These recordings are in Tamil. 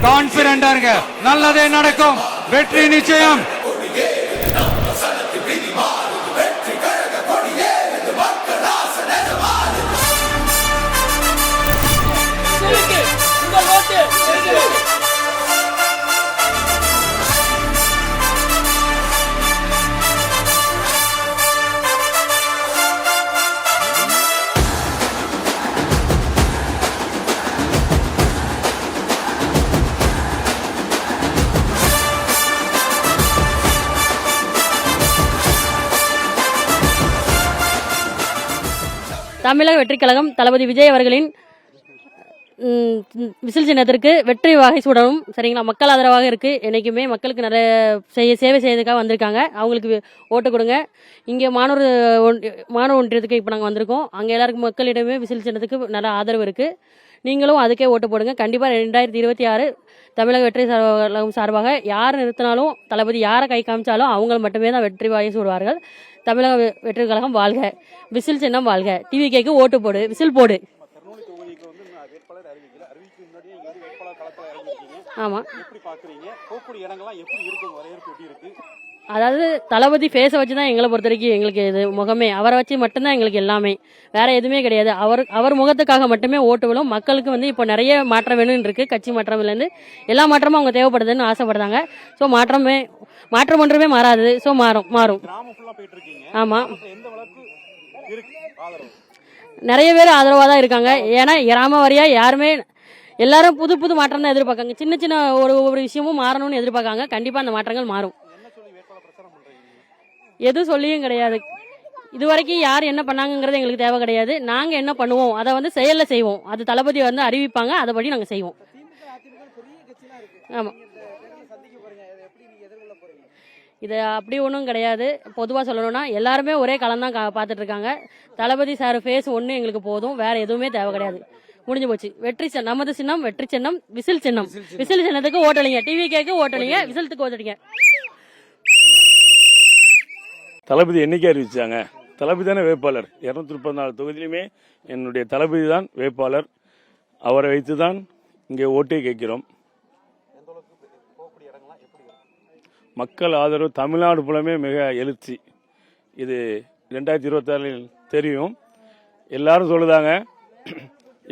கான்பிடண்டா இருங்க, நல்லதே நடக்கும், வெற்றி நிச்சயம். தமிழக வெற்றிக் கழகம் தளபதி விஜய் அவர்களின் விசில் சின்னத்திற்கு வெற்றி வாகை சூடவும் சரிங்களா. மக்கள் ஆதரவாக இருக்கு. என்னைக்குமே மக்களுக்கு நிறைய சேவை செய்யறதுக்காக வந்திருக்காங்க. அவங்களுக்கு ஓட்டு கொடுங்க. இங்கே மாணவர் ஒன்றியத்துக்கு இப்போ நாங்கள் வந்திருக்கோம். அங்கே எல்லாருக்கும் மக்களிடமே விசில் சின்னத்துக்கு நல்ல ஆதரவு இருக்கு. நீங்களும் அதுக்கே ஓட்டு போடுங்க. கண்டிப்பாக 2026 தமிழக வெற்றி கழகம் சார்பாக யார் நிறுத்தினாலும், தளபதி யாரை கை காமிச்சாலும் அவங்க மட்டுமே தான் வெற்றி வாகை சூடுவார்கள். தமிழக வெற்றி கழகம் வாழ்க, விசில் சின்னம் வாழ்க, டிவிகேக்கு ஓட்டு போடு, விசில் போடு. ஆமா, அதாவது தளபதி ஃபேஸை வச்சு தான் எங்களை பொறுத்த வரைக்கும் எங்களுக்கு இது முகமே. அவரை வச்சு மட்டும்தான் எங்களுக்கு எல்லாமே, வேற எதுவுமே கிடையாது. அவர் முகத்துக்காக மட்டுமே ஓட்டு விழும். மக்களுக்கு வந்து இப்போ நிறைய மாற்றம் வேணும்னு இருக்கு. கட்சி மாற்றம்லேருந்து எல்லா மாற்றமும் அவங்க தேவைப்படுதுன்னு ஆசைப்படுறாங்க. ஸோ மாற்றம் ஒன்றுமே மாறாது. ஸோ மாறும். ஆமா, நிறைய பேர் ஆதரவாக தான் இருக்காங்க. ஏன்னா கிராம வாரியா யாருமே எல்லாரும் புது மாற்றம் தான் எதிர்பார்க்காங்க. சின்ன ஒரு விஷயமும் மாறணும்னு எதிர்பார்க்காங்க. கண்டிப்பா அந்த மாற்றங்கள் மாறும். எதுவும் சொல்லியும் கிடையாது. இது வரைக்கும் யார் என்ன பண்ணாங்கிறது எங்களுக்கு தேவை கிடையாது. நாங்க என்ன பண்ணுவோம் அதை வந்து செயல்ல செய்வோம். அது தளபதி வந்து அறிவிப்பாங்க, அதைப்படி நாங்க செய்வோம். ஆமா, இது அப்படி ஒன்றும் கிடையாது. பொதுவாக சொல்லணும்னா எல்லாருமே ஒரே களம் தான் பார்த்துட்டு இருக்காங்க. தளபதி சார் ஃபேஸ் ஒன்று எங்களுக்கு போதும், வேற எதுவுமே தேவை கிடையாது. முடிஞ்சு போச்சு. வெற்றி நமது சின்னம் வெற்றி சின்னம், விசில் சின்னம். விசில் சின்னத்துக்கு ஓட்டலிங்க, டிவி கேக்கு ஓட்டலிங்க, விசிலுக்கு ஓட்டலிங்க. தளபதி என்னைக்கு அறிவிச்சாங்க? தளபதி தானே வேட்பாளர். 234 தொகுதியிலுமே என்னுடைய தளபதி தான் வேட்பாளர். அவரை வைத்து தான் இங்கே ஓட்டே கேட்கிறோம். மக்கள் ஆதரவு தமிழ்நாடு புலமே மிக எழுச்சி. இது 2026 தெரியும். எல்லாரும் சொல்லுதாங்க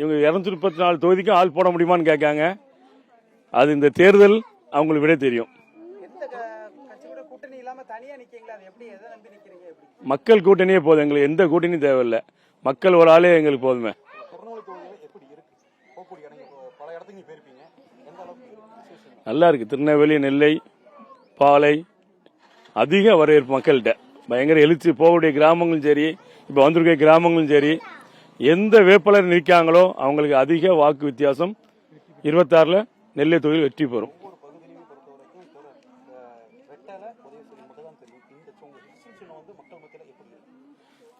இவங்க 234 தொகுதிக்கும் ஆள் போட முடியுமான்னு கேட்காங்க. அது இந்த தேர்தல் அவங்களுக்கு விட தெரியும். மக்கள் கூட்டணியே போதும், எங்களுக்கு எந்த கூட்டணியும் தேவையில்லை. மக்கள் ஒரு ஆளே எங்களுக்கு போதுமே. நல்லா இருக்கு. திருநெல்வேலி, நெல்லை, பாலை அதிக வரவேற்பு மக்கள்கிட்ட. பயங்கர எழுச்சி. போகக்கூடிய கிராமங்களும் சரி, இப்போ வந்திருக்க கிராமங்களும் சரி, எந்த வேட்பாளர் நிற்காங்களோ அவங்களுக்கு அதிக வாக்கு வித்தியாசம் 26 நெல்லை தொகுதியில் வெற்றி பெறும்.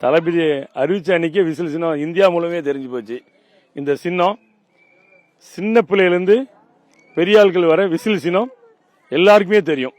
தளபதி அறிவிச்ச அன்னைக்கு விசில் சின்னம் இந்தியா மூலமே தெரிஞ்சு போச்சு. இந்த சின்னம் சின்ன பிள்ளையிலிருந்து பெரிய ஆட்கள் வர விசில் சின்னம் எல்லாருக்குமே தெரியும்.